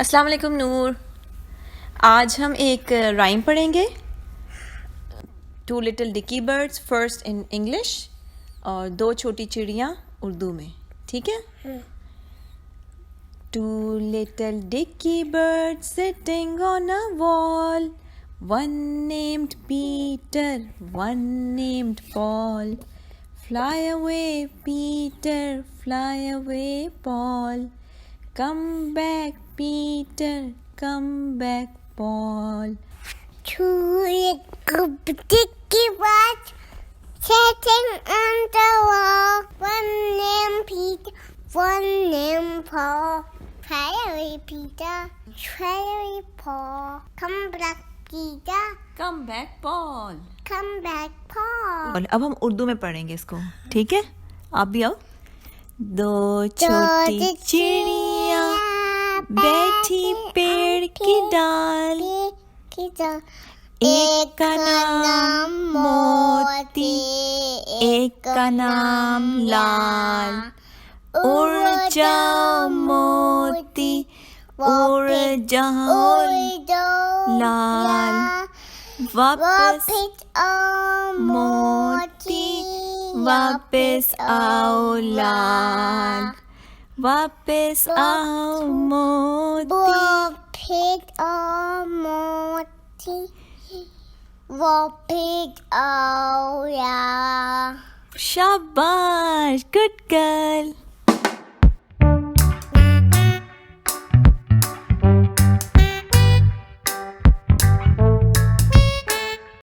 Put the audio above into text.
अस्सलाम वालेकुम नूर। आज हम एक राइम पढ़ेंगे, two little dicky birds first in English और दो छोटी चिड़िया उर्दू में, ठीक है? Two little dicky birds sitting on a wall, one named Peter, one named Paul, fly away Peter, fly away Paul, come back Peter, come back Paul. Two little dicky birds sitting on the wall, one named Peter, one named Paul. Fly away Peter, fly away Paul, come back Peter, Come back Paul. come back Paul. और अब हम उर्दू में पढ़ेंगे इसको, ठीक है? आप भी आओ। दो छोटी चिड़िया बैठी पेड़ की डाल, एक का नाम मोती, एक का नाम लाल। उड़ जाओ मोती, उड़ जाओ लाल, वापस मोती, वापस आओ लाल, वापस आओ मोती। शाबाश, गुड गर्ल।